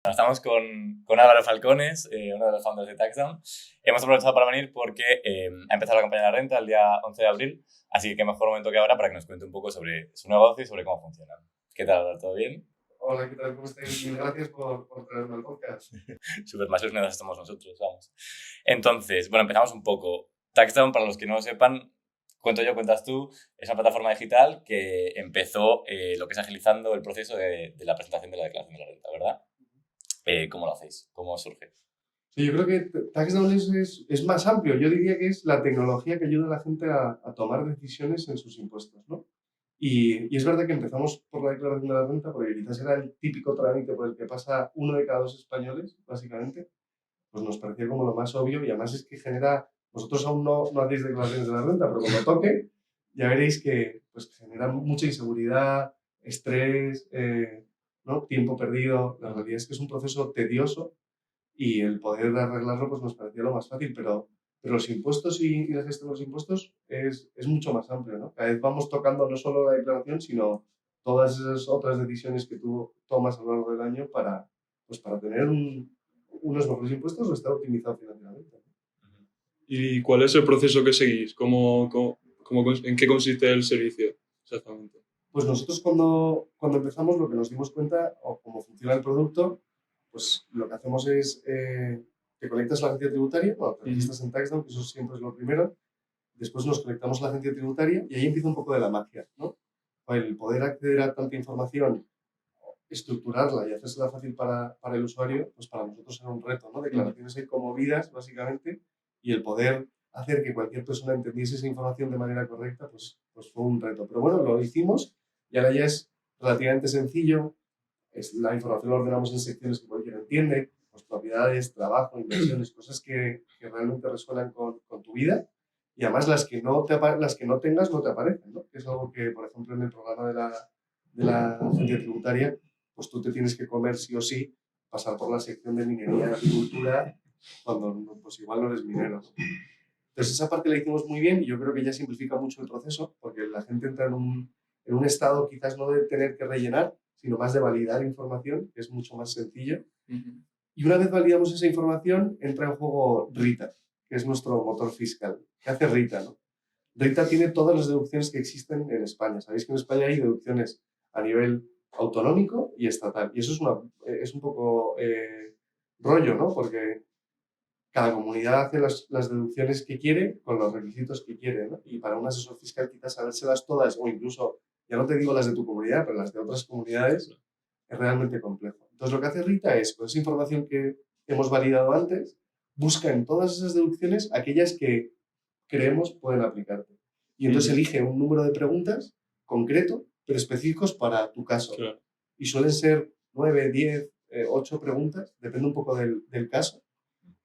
Bueno, estamos con Álvaro Falcones, uno de los founders de Taxdown. Hemos aprovechado para venir porque ha empezado la campaña de la renta el día 11 de abril, así que qué mejor momento que ahora para que nos cuente un poco sobre su negocio y sobre cómo funciona. ¿Qué tal, Álvaro? ¿Todo bien? Hola, ¿qué tal? ¿Cómo estáis? Mil gracias por traerme al podcast. Súper más ilusionados estamos nosotros, vamos. Entonces, bueno, empezamos un poco. Taxdown, para los que no lo sepan, cuento yo, cuentas tú, es una plataforma digital que empezó lo que es agilizando el proceso de la presentación de la declaración de la renta, ¿verdad? ¿Cómo lo hacéis? ¿Cómo surge? Sí, yo creo que TaxDown es más amplio. Yo diría que es la tecnología que ayuda a la gente a tomar decisiones en sus impuestos, ¿no? Y es verdad que empezamos por la declaración de la renta, porque quizás era el típico trámite por el que pasa uno de cada dos españoles, básicamente. Pues nos parecía como lo más obvio y además es que genera, vosotros aún no hacéis declaraciones de la renta, pero cuando toque ya veréis que pues, genera mucha inseguridad, estrés, ¿no? Tiempo perdido. La realidad es que es un proceso tedioso y el poder arreglarlo pues nos parecía lo más fácil, pero los impuestos y la gestión de los impuestos es mucho más amplio, ¿no? Cada vez vamos tocando no solo la declaración, sino todas esas otras decisiones que tú tomas a lo largo del año pues para tener unos mejores impuestos o estar optimizado financieramente. ¿Y cuál es el proceso que seguís? ¿En qué consiste el servicio exactamente? Pues nosotros cuando empezamos lo que nos dimos cuenta, o cómo funciona el producto, pues lo que hacemos es que conectas la agencia tributaria, bueno, te registras en Taxdown, que eso siempre es lo primero, después nos conectamos a la agencia tributaria y ahí empieza un poco de la magia, ¿no? El poder acceder a tanta información, estructurarla y hacérsela fácil para el usuario, pues para nosotros era un reto, ¿no? Declaraciones ahí como vidas, básicamente, y el poder hacer que cualquier persona entendiese esa información de manera correcta, pues fue un reto. Pero bueno, lo hicimos y ahora ya es relativamente sencillo. La información la ordenamos en secciones que cualquiera entiende, pues propiedades, trabajo, inversiones, cosas que realmente resuenan con tu vida y además las que no tengas no te aparecen, ¿no? Que es algo que, por ejemplo, en el programa de la agencia tributaria, pues tú te tienes que comer sí o sí, pasar por la sección de minería y agricultura cuando pues igual no eres minero, ¿no? Entonces esa parte la hicimos muy bien y yo creo que ya simplifica mucho el proceso porque la gente entra en un estado quizás no de tener que rellenar, sino más de validar información, que es mucho más sencillo. Y una vez validamos esa información, entra en juego Rita, que es nuestro motor fiscal. ¿Qué hace Rita, no? Rita tiene todas las deducciones que existen en España. Sabéis que en España hay deducciones a nivel autonómico y estatal. Y eso es un poco rollo, ¿no? Porque cada comunidad hace las deducciones que quiere con los requisitos que quiere, ¿no? Y para un asesor fiscal quizás sabérselas todas o incluso, ya no te digo las de tu comunidad, pero las de otras comunidades, es realmente complejo. Entonces lo que hace Rita es, con esa información que hemos validado antes, busca en todas esas deducciones aquellas que creemos pueden aplicarte. Y entonces elige un número de preguntas concreto, pero específicos para tu caso. Claro. Y suelen ser 9, 10, 8 preguntas, depende un poco del caso.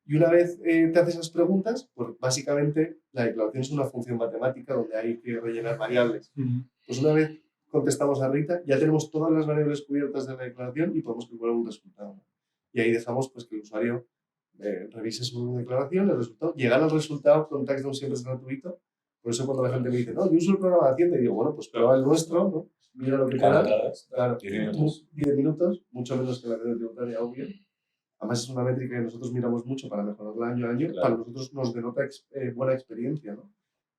Y una vez te haces esas preguntas, pues básicamente la declaración es una función matemática donde hay que rellenar variables. Pues una vez contestamos a Rita, ya tenemos todas las variables cubiertas de la declaración y podemos calcular un resultado. Y ahí dejamos pues, que el usuario revise su declaración, el resultado. Llegar al resultado con Taxdown siempre es gratuito. Por eso cuando la gente me dice, no, yo uso el programa de Hacienda, y digo, bueno, pues prueba el nuestro, ¿no? Mira lo que te da. Claro, 10 minutos. 10 minutos, mucho menos que la red tributaria, obvio. Además es una métrica que nosotros miramos mucho para mejorarla año a año. Claro. Para nosotros nos denota buena experiencia, ¿no?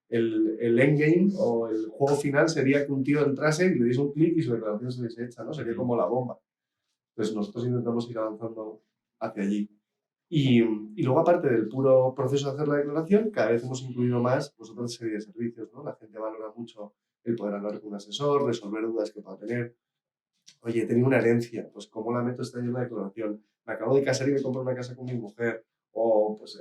El endgame o el juego final sería que un tío entrase y le diese un clic y su declaración se les echa, ¿no? Sería como la bomba. Entonces nosotros intentamos ir avanzando hacia allí. Y luego, aparte del puro proceso de hacer la declaración, cada vez hemos incluido más pues, otra serie de servicios, ¿no? La gente valora mucho el poder hablar con un asesor, resolver dudas que pueda tener. Oye, he tenido una herencia, pues ¿cómo la meto este año en la declaración? Me acabo de casar y me compro una casa con mi mujer. O, pues,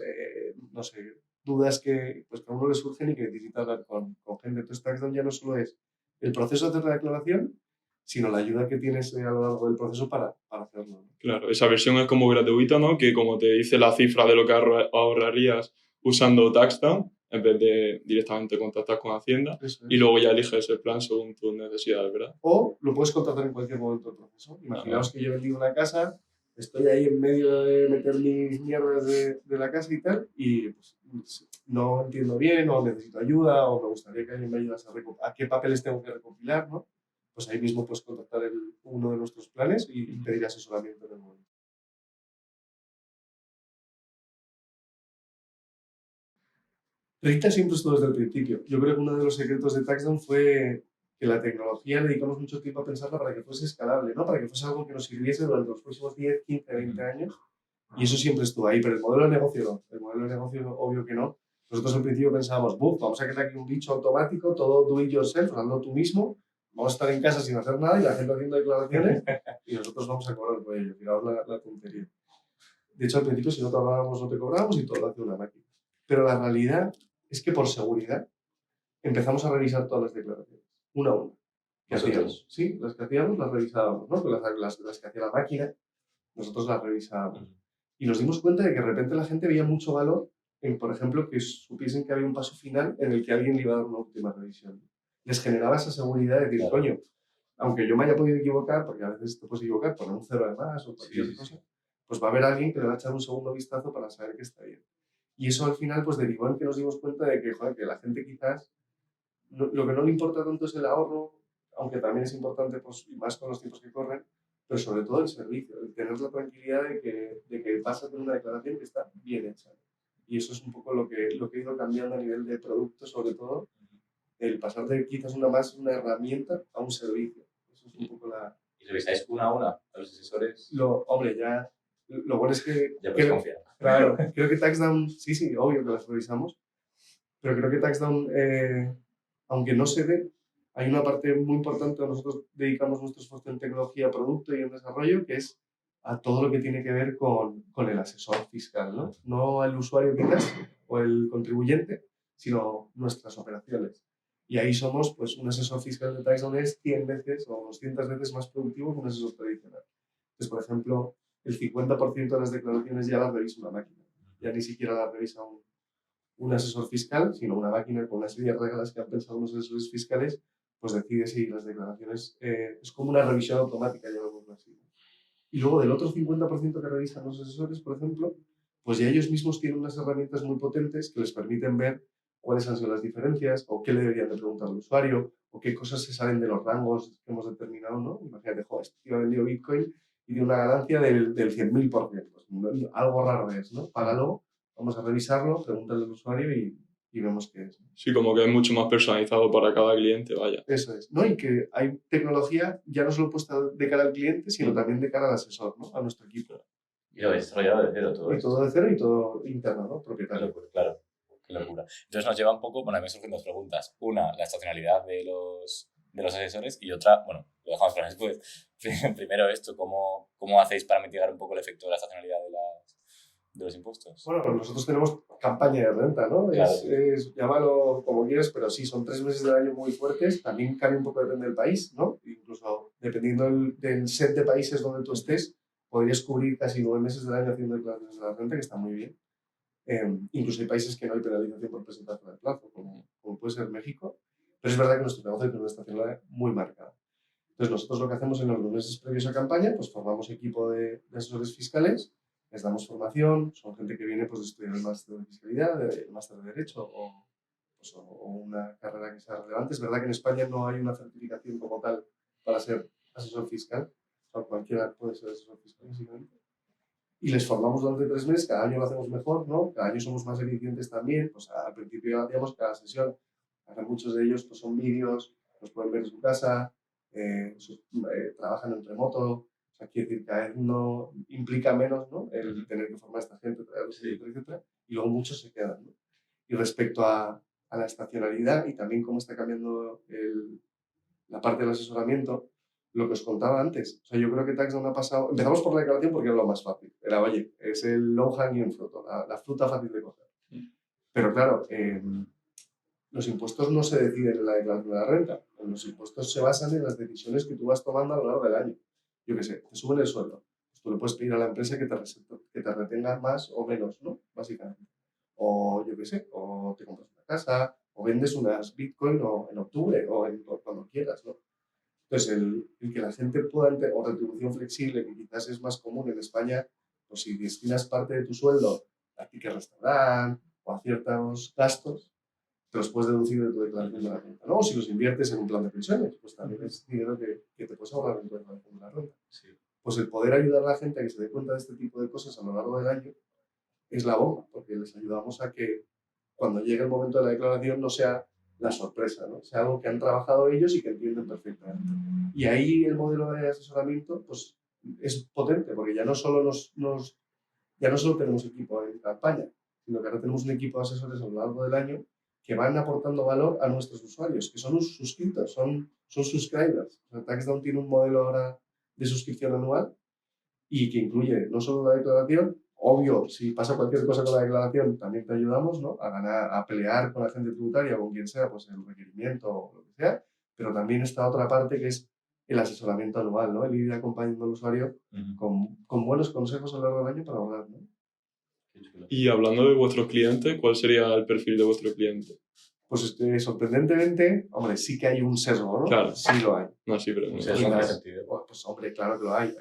no sé, dudas pues, que a uno le surgen y que necesita hablar con gente. Entonces, Taxdown ya no solo es el proceso de hacer la declaración, sino la ayuda que tienes a lo largo del proceso para hacerlo, ¿no? Claro, esa versión es como gratuita, ¿no? Que como te dice la cifra de lo que ahorrarías usando Taxdown, en vez de directamente contactar con Hacienda, Eso es. y luego ya eliges el plan según tus necesidades, ¿verdad? O lo puedes contratar en cualquier momento del proceso. Imaginaos que yo he vendido una casa, estoy ahí en medio de meter mis mierdas de la casa y tal, y pues, no entiendo bien, o necesito ayuda, o me gustaría que alguien me ayudase a qué papeles tengo que recopilar, ¿no? Pues ahí mismo puedes contactar uno de nuestros planes y pedir asesoramiento en el momento. Rita siempre estuvo desde el principio. Yo creo que uno de los secretos de Taxdown fue que la tecnología le dedicamos mucho tiempo a pensarla para que fuese escalable, ¿no? Para que fuese algo que nos sirviese durante los próximos 10, 15, 20 años. Y eso siempre estuvo ahí, pero el modelo de negocio no. El modelo de negocio, obvio que no. Nosotros al principio pensábamos, buf, vamos a crear aquí un bicho automático, todo do it yourself, hazlo tú mismo, vamos a estar en casa sin hacer nada y la gente haciendo declaraciones y nosotros vamos a cobrar por ello. Fijaos la tontería. De hecho, al principio, si no trabajábamos, no te cobrábamos y todo lo hace una máquina. Pero la realidad es que por seguridad empezamos a revisar todas las declaraciones, una a una. ¿Qué hacíamos? Sí, las que hacíamos las revisábamos, ¿no? Las que hacía la máquina, nosotros las revisábamos. Y nos dimos cuenta de que de repente la gente veía mucho valor en, por ejemplo, que supiesen que había un paso final en el que alguien le iba a dar una última revisión. Les generaba esa seguridad de decir, coño, aunque yo me haya podido equivocar, porque a veces te puedes equivocar, poner un cero además o cualquier cosa, pues va a haber alguien que le va a echar un segundo vistazo para saber que está bien. Y eso al final pues derivó en que nos dimos cuenta de que, joder, que la gente quizás lo que no le importa tanto es el ahorro, aunque también es importante, pues, y más con los tiempos que corren, pero sobre todo el servicio, el tener la tranquilidad de que vas a tener una declaración que está bien hecha. Y eso es un poco lo que he ido cambiando a nivel de producto, sobre todo, el pasar de quizás una herramienta a un servicio. Eso es un poco la... ¿Y revisáis una a una a los asesores? Hombre, ya... Lo bueno es que... Ya puedes confiar. Claro, creo que Taxdown, sí, obvio que las revisamos, pero creo que Taxdown, aunque no se ve, hay una parte muy importante, nosotros dedicamos nuestro esfuerzo en tecnología, producto y en desarrollo, que es a todo lo que tiene que ver con el asesor fiscal, ¿no? No el usuario quizás o el contribuyente, sino nuestras operaciones. Y ahí somos, pues, un asesor fiscal de Taxdown es 100 veces o 200 veces más productivo que un asesor tradicional. Entonces, por ejemplo, el 50% de las declaraciones ya las revisa una máquina, ya ni siquiera las revisa un asesor fiscal, sino una máquina con una serie de reglas que han pensado los asesores fiscales, pues decide si las declaraciones es como una revisión automática, llamémoslo así. Y luego del otro 50% que revisan los asesores, por ejemplo, pues ya ellos mismos tienen unas herramientas muy potentes que les permiten ver cuáles han sido las diferencias o qué le deberían de preguntar al usuario o qué cosas se salen de los rangos que hemos determinado, ¿no? Imagínate, joder, este tío ha vendido Bitcoin y tiene una ganancia del 100.000%. Pues, algo raro es, ¿no? Págalo, vamos a revisarlo, pregúntale al usuario y vemos qué es. Sí, como que es mucho más personalizado para cada cliente, vaya. Eso es, ¿no? Y que hay tecnología ya no solo puesta de cara al cliente, sino también de cara al asesor, ¿no? A nuestro equipo. Y lo habéis desarrollado de cero todo Y esto. todo de cero y todo interno, ¿no? Qué Propietario. locura, claro. Qué locura. Entonces nos lleva un poco, bueno, a mí me surgen dos preguntas. Una, la estacionalidad de los asesores y otra, bueno, lo dejamos para después. Primero esto, ¿cómo hacéis para mitigar un poco el efecto de la estacionalidad de los impuestos? Bueno, pues nosotros tenemos campaña de renta, ¿no? Claro. Llámalo como quieras, pero sí, son 3 meses del año muy fuertes. También cambia un poco, depende del país, ¿no? Incluso dependiendo del set de países donde tú estés, podrías cubrir casi 9 meses del año haciendo declaraciones de la renta, que está muy bien. Incluso hay países que no hay penalización por presentar fuera de plazo, como puede ser México. Pero es verdad que nuestro negocio tiene una estacionalidad muy marcada. Entonces, nosotros lo que hacemos en los meses previos a campaña, pues formamos equipo de asesores fiscales, les damos formación, son gente que viene pues, de estudiar el máster de fiscalidad, el máster de derecho pues, o una carrera que sea relevante. Es verdad que en España no hay una certificación como tal para ser asesor fiscal, o sea, cualquiera puede ser asesor fiscal, básicamente. Y les formamos durante 3 meses, cada año lo hacemos mejor, ¿no? Cada año somos más eficientes también, pues al principio hacíamos cada sesión, ahora muchos de ellos pues, son vídeos, los pueden ver en su casa, trabajan en remoto, o sea, quiere decir, cada vez no implica menos, ¿no? El tener que formar a esta gente, etcétera, etcétera, y luego muchos se quedan, ¿no? Y respecto a la estacionalidad y también cómo está cambiando la parte del asesoramiento, lo que os contaba antes. O sea, yo creo que Taxdown ha pasado... Empezamos por la declaración porque era lo más fácil. Era, oye, es el low hanging fruit, la fruta fácil de coger. Pero claro, los impuestos no se deciden en la declaración de la renta. Los impuestos se basan en las decisiones que tú vas tomando a lo largo del año. Yo qué sé, te suben el sueldo. Pues tú le puedes pedir a la empresa que te retenga más o menos, ¿no? Básicamente. O yo qué sé, o te compras una casa, o vendes unas Bitcoin en octubre, o cuando quieras, ¿no? Entonces, el que la gente pueda, o retribución flexible, que quizás es más común en España, pues si destinas parte de tu sueldo a ticket restaurante o a ciertos gastos, te los puedes deducir de tu declaración de la renta, ¿no? O si los inviertes en un plan de pensiones, pues también es dinero que te puedes ahorrar en tu declaración de la renta. Sí. Pues el poder ayudar a la gente a que se dé cuenta de este tipo de cosas a lo largo del año es la bomba, porque les ayudamos a que cuando llegue el momento de la declaración no sea la sorpresa, ¿no? Sea algo que han trabajado ellos y que entienden perfectamente. Y ahí el modelo de asesoramiento pues, es potente, porque ya no solo ya no solo tenemos equipo en campaña, sino que ahora tenemos un equipo de asesores a lo largo del año que van aportando valor a nuestros usuarios, que son suscriptos, son subscribers. O sea, TaxDown tiene un modelo ahora de suscripción anual y que incluye no solo la declaración, obvio, si pasa cualquier cosa con la declaración, también te ayudamos, ¿no? A ganar, a pelear con la gente tributaria o con quien sea, pues el requerimiento o lo que sea, pero también está otra parte que es el asesoramiento anual, ¿no? El ir acompañando al usuario con buenos consejos a lo largo del año para ahorrar, ¿no? Y hablando de vuestros clientes, ¿cuál sería el perfil de vuestro cliente? Pues sorprendentemente, hombre, sí que hay un sesgo, ¿no? Claro. Sí lo hay. No, sí, pero... ¿En qué sentido? Pues hombre, claro que lo hay.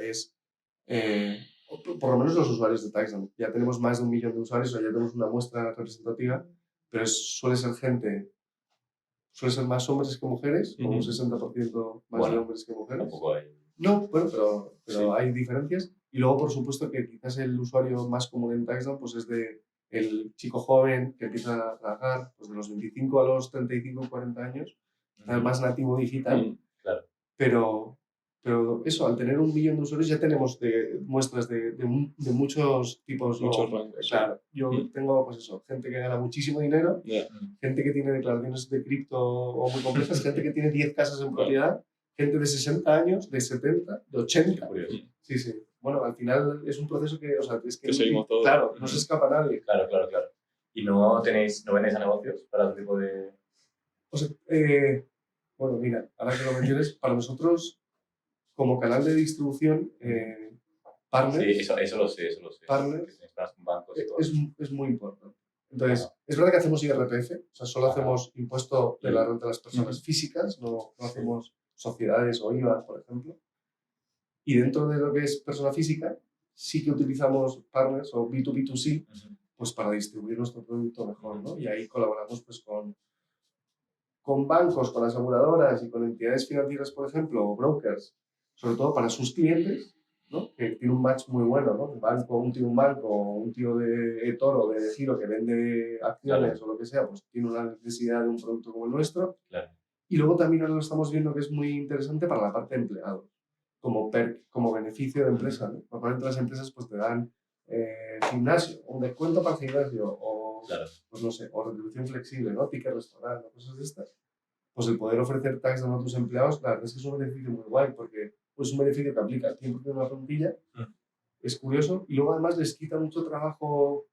Por lo menos los usuarios de TaxDown. Ya tenemos más de 1 millón de usuarios, o sea, ya tenemos una muestra representativa, pero suele ser más hombres que mujeres, como un 60% más de hombres que mujeres. Tampoco hay. No, bueno, pero Sí. hay diferencias. Y luego, por supuesto, que quizás el usuario más común en TaxDown pues es el chico joven que empieza a trabajar pues de los 25 a los 35 o 40 años, más nativo digital. Claro. Pero eso, al tener 1 millón de usuarios ya tenemos muestras de muchos tipos. Muchos rangos. Claro, yo tengo pues eso, gente que gana muchísimo dinero, Yeah. gente que tiene declaraciones de cripto o muy complejas, gente que tiene 10 casas en propiedad, gente de 60 años, de 70, de 80. Curioso. Sí, sí. Bueno, al final es un proceso que, o sea, es que seguimos todos. Claro, no se escapa nadie. Claro. ¿Y no vendéis a negocios para otro tipo de...? O sea, bueno, mira, ahora que lo menciones, para nosotros, como canal de distribución, partners, Sí, eso lo sé. Partners, Que tenéis con bancos y todo. es muy importante. Entonces, es verdad que hacemos IRPF, o sea, solo hacemos impuesto de la renta de las personas físicas, no hacemos sociedades o IVA, por ejemplo. Y dentro de lo que es persona física, sí que utilizamos partners o B2B2C, pues para distribuir nuestro producto mejor, ¿no? Y ahí colaboramos pues con bancos, con aseguradoras y con entidades financieras, por ejemplo, o brokers, sobre todo para sus clientes, ¿no? Que tiene un match muy bueno, ¿no? Un tío de eToro, de Giro, que vende acciones o lo que sea, pues tiene una necesidad de un producto como el nuestro. Claro. Y luego también ahora lo estamos viendo que es muy interesante para la parte de empleados, como perk, como beneficio de empresa, ¿no? Normalmente las empresas pues te dan gimnasio, un descuento para el gimnasio, o pues no sé, o retribución flexible, ¿no? Ticket restaurante, cosas de estas. Pues el poder ofrecer TaxDown a tus empleados, la verdad es que es un beneficio muy guay, porque pues, es un beneficio que aplica al 100% de una plantilla, es curioso, y luego además les quita mucho trabajo,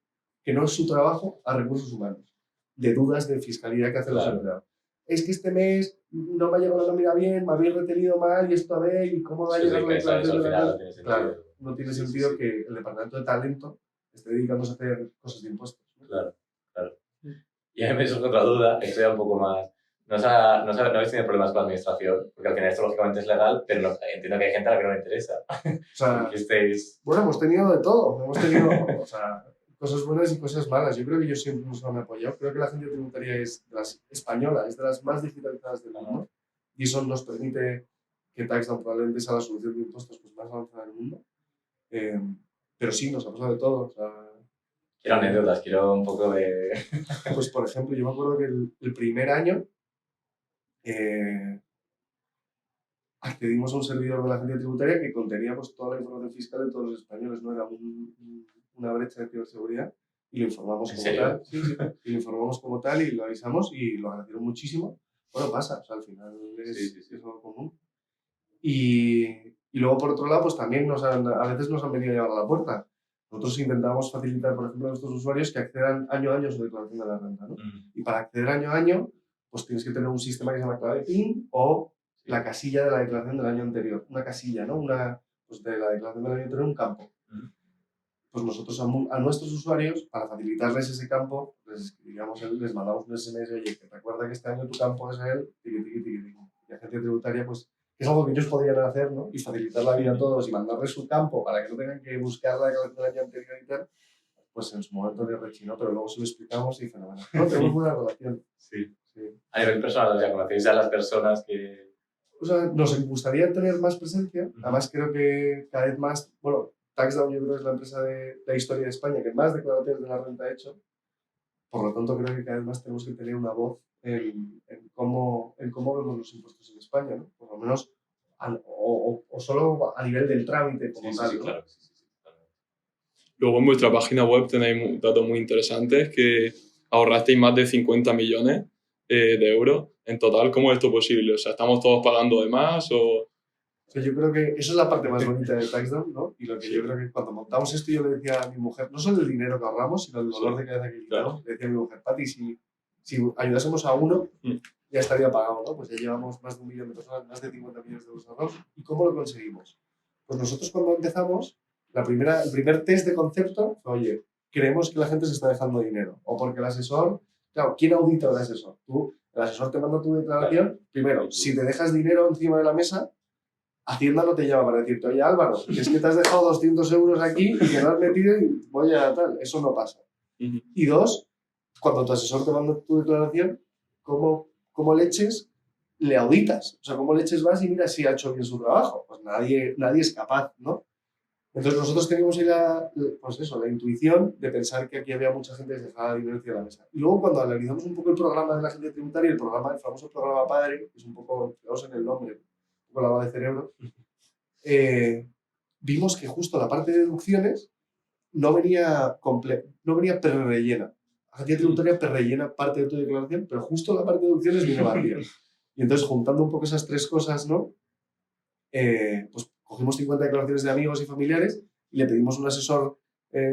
que no es su trabajo, a recursos humanos, de dudas de fiscalidad que hacen los empleados. Es que este mes no me ha llegado la nómina bien, me habéis retenido mal, y esto a ver, y cómo va a llegar la declaración de la... Claro, no tiene sentido que el departamento de talento esté dedicándose a hacer cosas de impuestos, ¿no? Claro. Y a mí me surge otra duda, esto ya un poco más... No habéis tenido problemas con la administración, porque al final esto lógicamente es legal, pero entiendo que hay gente a la que no le interesa. O sea, bueno, hemos tenido de todo. Hemos tenido, o sea, cosas buenas y cosas malas. Yo creo que ellos siempre nos han apoyado. Creo que la agencia tributaria es de las española, es de las más digitalizadas del mundo. Y eso nos permite que TaxDown probablemente sea la solución de impuestos pues, más avanzada del mundo. Pero sí, nos ha pasado de todo. O sea, quiero anécdotas, quiero un poco de... Pues, por ejemplo, yo me acuerdo que el primer año accedimos a un servidor de la agencia tributaria que contenía pues, toda la información fiscal de todos los españoles, no era una brecha de ciberseguridad, y lo informamos como tal. Sí, y lo informamos como tal y lo avisamos y lo agradecieron muchísimo. Bueno, pasa, o sea, al final es algo común. Y luego, por otro lado, pues también a veces nos han venido a llevar a la puerta. Nosotros intentamos facilitar, por ejemplo, a nuestros usuarios que accedan año a año a su declaración de la renta, ¿no? Y para acceder año a año, pues tienes que tener un sistema que se llama clave PIN o la casilla de la declaración del año anterior. Una casilla, ¿no? Pues de la declaración del año anterior, un campo. Pues nosotros a nuestros usuarios, para facilitarles ese campo, les mandamos un SMS, oye, que recuerda que este año tu campo es el tiqui. Y agencia tributaria, pues, es algo que ellos podrían hacer, ¿no? Y facilitar la vida a todos y mandarles su campo para que no tengan que buscar la declaración del año anterior y tal, pues en su momento les rechinó, pero luego se lo explicamos y fenomenal. No, tenemos buena relación. Sí. A nivel personal, ¿ya conocéis a las personas que...? O sea, nos gustaría tener más presencia. Además, creo que cada vez más... Bueno, TaxDown yo creo que es la empresa de la historia de España que más declaraciones de la renta ha hecho. Por lo tanto, creo que cada vez más tenemos que tener una voz en cómo vemos los impuestos en España, ¿no? Por lo menos, o solo a nivel del trámite como tal, ¿no? Claro. Luego en vuestra página web tenéis datos muy interesantes, que ahorrasteis más de 50 millones de euros en total. ¿Cómo es esto posible? O sea, ¿estamos todos pagando de más o...? O sea, yo creo que eso es la parte más bonita de TaxDown, ¿no? Y lo que yo creo que cuando montamos esto yo le decía a mi mujer, no solo el dinero que ahorramos, sino el dolor de cabeza que quitamos, le decía a mi mujer, Pati, si ayudásemos a uno, ya estaría pagado, ¿no? Pues ya llevamos más de 1 millón de personas, más de 50 millones de euros ahorrados. ¿Y cómo lo conseguimos? Pues nosotros cuando empezamos, el primer test de concepto fue, oye, creemos que la gente se está dejando dinero. O porque el asesor, claro, ¿quién audita al asesor? Tú, el asesor te manda tu declaración, primero, si te dejas dinero encima de la mesa, Hacienda no te llama para decirte, oye Álvaro, que es que te has dejado 200 euros aquí y que no has metido y voy a tal. Eso no pasa. Y dos, cuando tu asesor te manda tu declaración, ¿cómo leches le auditas? O sea, ¿cómo leches vas y mira si ha hecho bien su trabajo? Pues nadie es capaz, ¿no? Entonces nosotros teníamos ahí la intuición de pensar que aquí había mucha gente que se dejaba dinero encima de la mesa. Y luego cuando analizamos un poco el programa de la agencia tributaria, el famoso programa Padre, que es un poco, fijaos en el nombre, un poco lavado de cerebro, vimos que justo la parte de deducciones no venía pre-rellena. La agencia tributaria pre-rellena parte de tu declaración, pero justo la parte de deducciones viene vacía. Y entonces, juntando un poco esas tres cosas, ¿no? Pues cogimos 50 declaraciones de amigos y familiares y le pedimos un asesor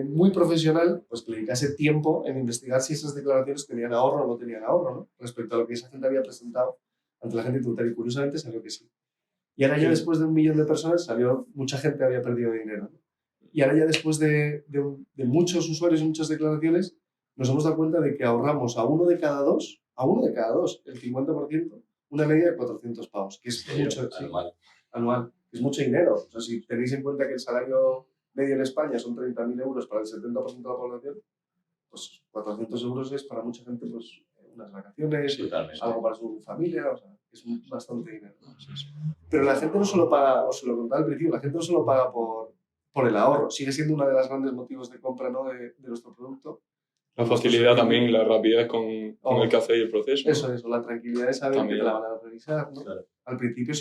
muy profesional, pues que le dedicase tiempo en investigar si esas declaraciones tenían ahorro o no tenían ahorro, ¿no? Respecto a lo que esa gente había presentado ante la agencia tributaria. Y curiosamente salió que sí. Y ahora ya después de 1 millón de personas mucha gente había perdido dinero, ¿no? Y ahora ya después de muchos usuarios y muchas declaraciones, nos hemos dado cuenta de que ahorramos a uno de cada dos, el 50%, una media de 400 pavos, que es mucho anual, que es mucho dinero. O sea, si tenéis en cuenta que el salario medio en España son 30.000 euros para el 70% de la población, pues 400 euros es para mucha gente pues unas vacaciones, algo para su familia, o sea, es bastante dinero. Pero la gente no solo paga, os lo contaba al principio, la gente no solo paga por el ahorro, sigue siendo uno de los grandes motivos de compra, ¿no? de nuestro producto. La facilidad también y la rapidez con el que hacéis el proceso. Eso es, la tranquilidad de saber también que te la van a revisar, ¿no? Claro. Al principio,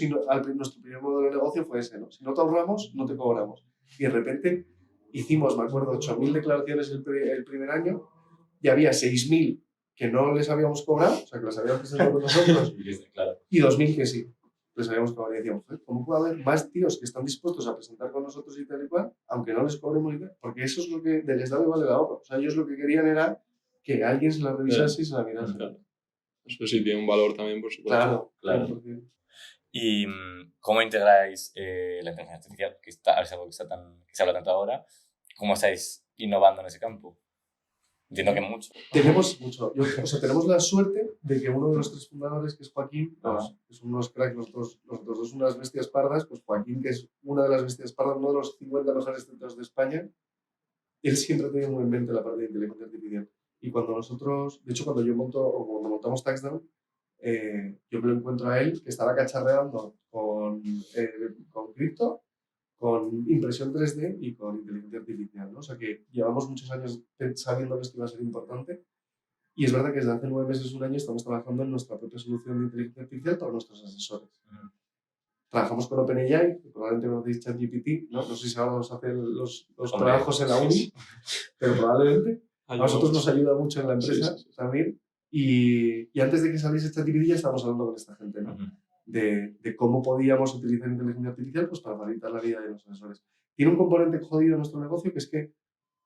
nuestro primer modelo de negocio fue ese, ¿no? Si no te ahorramos, no te cobramos. Y de repente hicimos, me acuerdo, 8.000 declaraciones el primer año y había 6.000 que no les habíamos cobrado, o sea, que las habíamos presentado con nosotros, y 2.000 que sí les habíamos cobrado. Y decíamos, ¿cómo puede haber más tíos que están dispuestos a presentar con nosotros y tal y cual, aunque no les cobremos y tal? Porque eso es lo que les da igual el ahorro. O sea, ellos lo que querían era que alguien se la revisase y se la mirase. Claro. Eso sí tiene un valor también, por supuesto. Claro. ¿Y cómo integráis la inteligencia artificial, que es algo que se habla tanto ahora? ¿Cómo estáis innovando en ese campo? Entiendo que mucho. Tenemos mucho. Tenemos la suerte de que uno de los 3 fundadores, que es Joaquín, que son unos cracks, los dos unas bestias pardas, pues Joaquín, que es una de las bestias pardas, uno de los 50 mejores centros de España, él siempre ha tenido muy en mente la parte de inteligencia artificial. Y cuando nosotros, de hecho, cuando montamos TaxDown, yo me lo encuentro a él que estaba cacharreando con cripto, con impresión 3D y con inteligencia artificial, ¿no? O sea que llevamos muchos años sabiendo que esto iba a ser importante y es verdad que desde hace 9 meses, 1 año, estamos trabajando en nuestra propia solución de inteligencia artificial para nuestros asesores. Trabajamos con OpenAI, que probablemente conocéis ChatGPT, ¿no? No sé si ahora nos hacen los trabajos en la uni, pero probablemente a nosotros nos ayuda mucho en la empresa también. Y antes de que saliese ChatGPT ya estábamos hablando con esta gente, ¿no? De cómo podíamos utilizar inteligencia artificial pues, para facilitar la vida de los asesores. Tiene un componente jodido en nuestro negocio que es que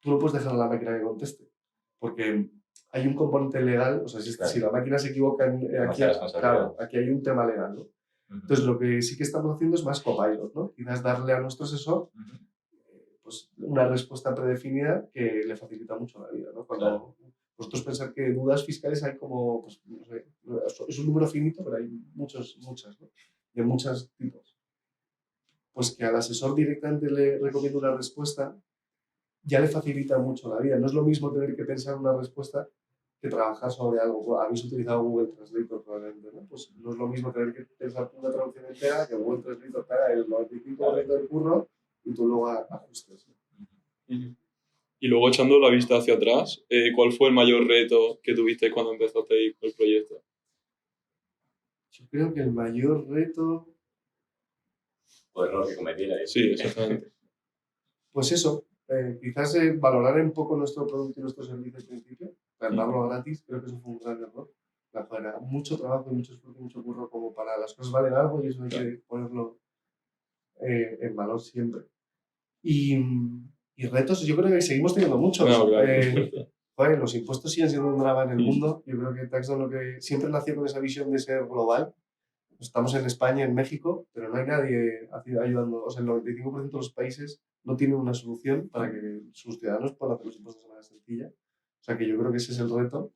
tú no puedes dejar a la máquina que conteste, porque hay un componente legal, o sea, si la máquina se equivoca aquí hay un tema legal, ¿no? Entonces, lo que sí que estamos haciendo es más copilot, ¿no? Quizás darle a nuestro asesor pues, una respuesta predefinida que le facilita mucho la vida, ¿no? Cuando vosotros pensar que dudas fiscales hay como, pues, no sé, es un número finito, pero hay muchas, ¿no? De muchos tipos. Pues que al asesor directamente le recomiendo una respuesta ya le facilita mucho la vida. No es lo mismo tener que pensar una respuesta que trabajar sobre algo. Habéis utilizado Google Translator probablemente, ¿no? Pues no es lo mismo tener que pensar una traducción entera que Google Translator te haga el 95% del curro y tú luego ajustes, ¿no? Y luego echando la vista hacia atrás, ¿cuál fue el mayor reto que tuviste cuando empezaste con el proyecto? Yo creo que el mayor reto, O error que cometiera. Sí, exactamente. pues eso, quizás valorar un poco nuestro producto y nuestro servicio al principio, darlo gratis, creo que eso fue un gran error. Era mucho trabajo y mucho esfuerzo y mucho curro como para las cosas valen algo y eso hay que ponerlo en valor siempre. Y retos, yo creo que seguimos teniendo muchos. No, claro. Joder, los impuestos siguen siendo un drama en el mundo. Yo creo que Taxon lo que siempre nació con esa visión de ser global. Estamos en España, en México, pero no hay nadie ayudando. O sea, el 95% de los países no tienen una solución para que sus ciudadanos puedan hacer los impuestos de manera sencilla. O sea, que yo creo que ese es el reto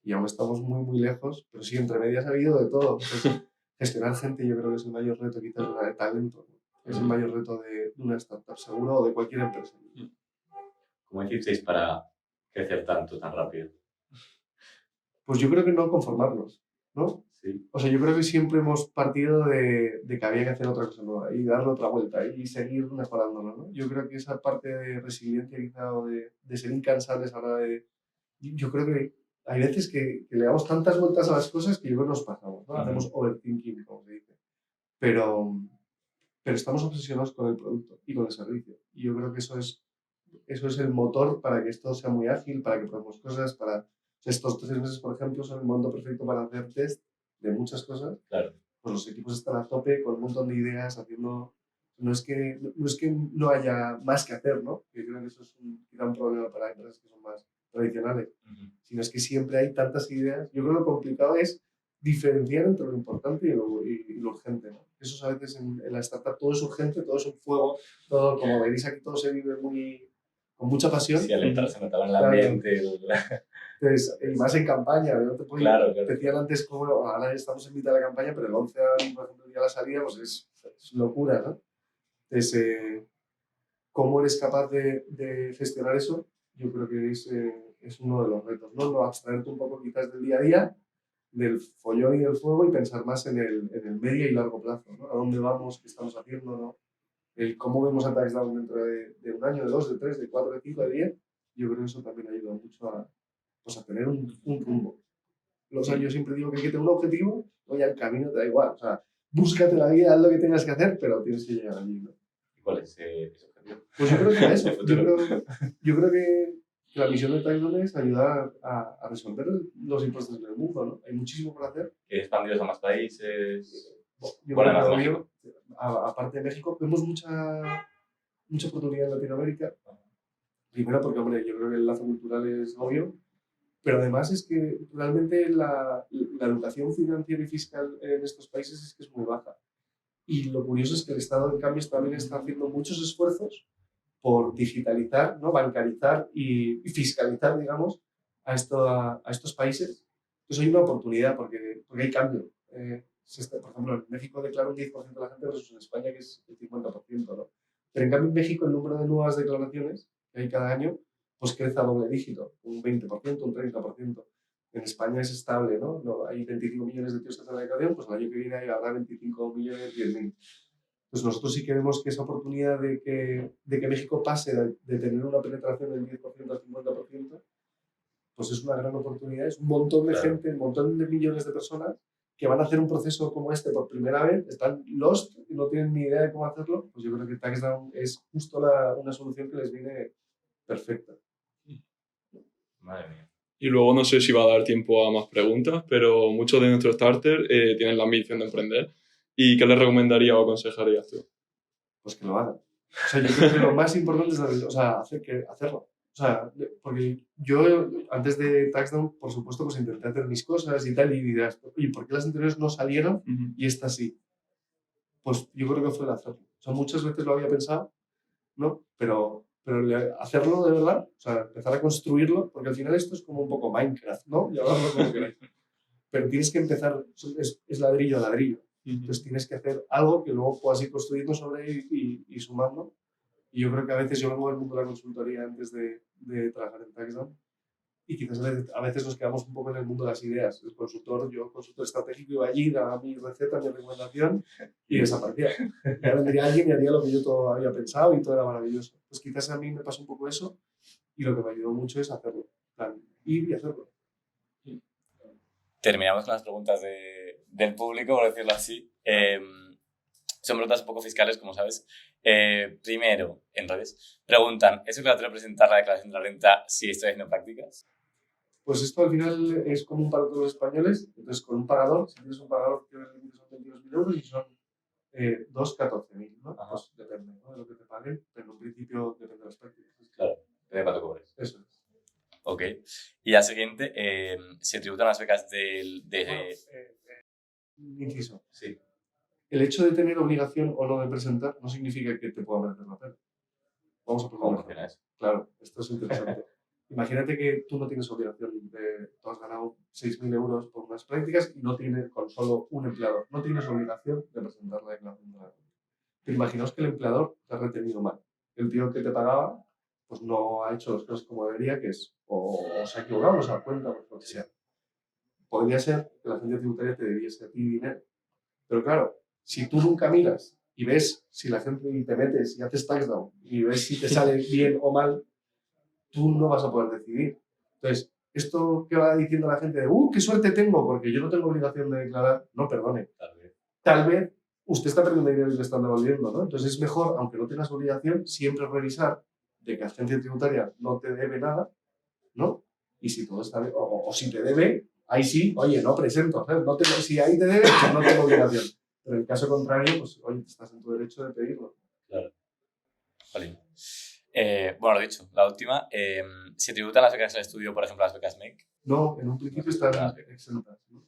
y aún estamos muy, muy lejos, pero sí, entre medias ha habido de todo. Pues, gestionar gente yo creo que es el mayor reto, quizás de talento, ¿no? Es el mayor reto de una startup, seguro, o de cualquier empresa. ¿Cómo hicisteis para crecer tanto, tan rápido? Pues yo creo que no conformarnos, ¿no? Sí. O sea, yo creo que siempre hemos partido de que había que hacer otra cosa nueva y darle otra vuelta y seguir mejorándolo, ¿no? Yo creo que esa parte de resiliencia quizá o de ser incansables a la hora de... Yo creo que hay veces que le damos tantas vueltas a las cosas que yo creo que nos pasamos, ¿no? Hacemos overthinking, como se dice. Pero estamos obsesionados con el producto y con el servicio. Y yo creo que eso es el motor para que esto sea muy ágil, para que probemos cosas, para... Estos 3 meses, por ejemplo, son el momento perfecto para hacer test de muchas cosas. Claro. Pues los equipos están a tope con un montón de ideas, haciendo... No es que no haya más que hacer, ¿no? Yo creo que eso es un gran problema para empresas que son más tradicionales. Sino es que siempre hay tantas ideas. Yo creo que lo complicado es diferenciar entre lo importante y lo urgente, ¿no? Eso a veces en la startup todo es urgente, todo es un fuego, todo, como veréis aquí, todo se vive con mucha pasión. Sí, al entrar se notaba en el ambiente. Entonces, y más en campaña, ¿no? Claro. Te decían antes, como ahora estamos en mitad de la campaña, pero el 11 de abril, por ejemplo, el día de la salida, pues es locura, ¿no? Entonces, ¿cómo eres capaz de gestionar eso? Yo creo que es uno de los retos, ¿no? No abstraerte un poco quizás del día a día, del follón y del fuego y pensar más en el medio y largo plazo, ¿no? ¿A dónde vamos? ¿Qué estamos haciendo? ¿No? El cómo vemos a Taxdown dentro de un año, de 2, de 3, de 4, de 5, de 10, yo creo que eso también ayuda mucho a tener un rumbo. O sea, yo siempre digo que hay que tener un objetivo, oye, el camino te da igual. O sea, búscate la vida, haz lo que tengas que hacer, pero tienes que llegar allí, ¿no? ¿Y cuál es ese objetivo? Pues yo creo que eso. Yo creo que la misión de Taxdown es ayudar a resolver los impuestos en el mundo, ¿no? Hay muchísimo por hacer. Expandidos a más países. Yo Bueno, creo que México. Aparte de México, vemos mucha oportunidad en Latinoamérica. Primero porque, hombre, yo creo que el lazo cultural es obvio, pero además es que realmente la educación financiera y fiscal en estos países es que es muy baja. Y lo curioso es que el Estado, en cambio, también está haciendo muchos esfuerzos por digitalizar, ¿no? Bancarizar y fiscalizar, digamos, a estos países. Entonces hay una oportunidad porque hay cambio. Por ejemplo, en México declara un 10% de la gente versus en España que es el 50%, ¿no? Pero en cambio en México el número de nuevas declaraciones que hay cada año pues crece a doble dígito, un 20%, un 30%. En España es estable, ¿no? Hay 25 millones de tíos que hacen la declaración, pues el año que viene habrá 25 millones, 10.000. Pues nosotros sí que vemos que esa oportunidad de que México pase de tener una penetración del 10% al 50%, pues es una gran oportunidad. Es un montón de gente, un montón de millones de personas que van a hacer un proceso como este por primera vez, están lost y no tienen ni idea de cómo hacerlo. Pues yo creo que Taxdown es justo una solución que les viene perfecta. Madre mía. Y luego no sé si va a dar tiempo a más preguntas, pero muchos de nuestros starters tienen la ambición de emprender. ¿Y qué les recomendaría o aconsejarías tú? Pues que lo hagan. O sea, yo creo que lo más importante es hacerlo. O sea, porque yo antes de Taxdown, por supuesto, pues intenté hacer mis cosas y tal, y dirás, ¿y por qué las anteriores no salieron y esta sí? Pues yo creo que fue el hacerlo. O sea, muchas veces lo había pensado, ¿no? Pero hacerlo de verdad, o sea, empezar a construirlo, porque al final esto es como un poco Minecraft, ¿no? Llamarlo como queráis. Pero tienes que empezar, es ladrillo a ladrillo. Entonces tienes que hacer algo que luego puedas ir construyendo sobre y sumando. Y yo creo que a veces yo vengo del mundo de la consultoría antes de trabajar en Taxdown y quizás a veces nos quedamos un poco en el mundo de las ideas. El consultor, yo consultor estratégico, iba allí, daba mi receta, mi recomendación y desaparecía. Ya vendría alguien y haría lo que yo todo había pensado y todo era maravilloso. Pues quizás a mí me pasó un poco eso y lo que me ayudó mucho es hacerlo. En plan, ir y hacerlo. Terminamos con las preguntas del público, por decirlo así. Son preguntas un poco fiscales, como sabes. Primero, en redes, preguntan, ¿es obligatorio presentar la declaración de la renta si estoy haciendo prácticas? Pues esto al final es común para todos los españoles. Entonces, con un pagador, si tienes un pagador que el límite son 22.000 euros y son 2.014.000, ¿no? Ajá. Pues depende, ¿no?, de lo que te paguen, pero en un principio depende de las prácticas. Claro, de cuánto cobres. Eso es. Ok. Y la siguiente, ¿se tributan las becas Bueno, inciso. Sí. El hecho de tener obligación o no de presentar no significa que te pueda merecer la pena. Vamos a ¿Cómo ponerlo. funciona eso? Claro, esto es interesante. Imagínate que tú no tienes obligación tú has ganado 6.000 euros por unas prácticas y no tienes con solo un empleador. No tienes obligación de presentar la declaración de la renta. Pero imaginaos que el empleador te ha retenido mal. El tío que te pagaba pues no ha hecho las cosas como debería, que es o se ha equivocado, no se da cuenta, o lo que sea. Podría ser que la agencia tributaria te debiese a ti dinero. Pero claro, si tú nunca miras y ves si la gente y te metes y haces tax down y ves si te sale bien o mal, tú no vas a poder decidir. Entonces, esto que va diciendo la gente de qué suerte tengo porque yo no tengo obligación de declarar, no, perdone. Tal vez usted está perdiendo dinero y le están devolviendo, ¿no? Entonces es mejor, aunque no tengas obligación, siempre revisar de que la agencia tributaria no te debe nada, ¿no? Y si todo está bien, o si te debe, ahí sí, oye, no presento, ¿sabes? No tengo, si ahí te debe, pues no tengo obligación. Pero en caso contrario, pues oye, estás en tu derecho de pedirlo. Claro. Jolín. Bueno, lo dicho, la última. ¿Se tributan las becas al estudio, por ejemplo, las becas MEC? No, en un principio están exentas, ¿no?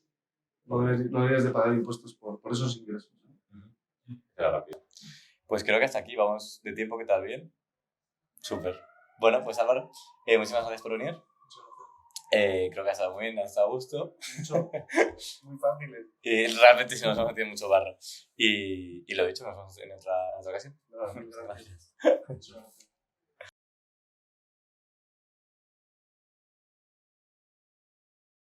No deberías de pagar impuestos por esos ingresos. Pero rápido. Pues creo que hasta aquí vamos de tiempo. ¿Qué tal? ¿Bien? Súper. Bueno, pues Álvaro, muchísimas gracias por venir. Creo que ha estado muy bien, ha estado a gusto. Mucho, muy fáciles. Y realmente sí nos hemos metido mucho barro. Y lo dicho, nos vemos en otra ocasión. Nada, Gracias. gracias.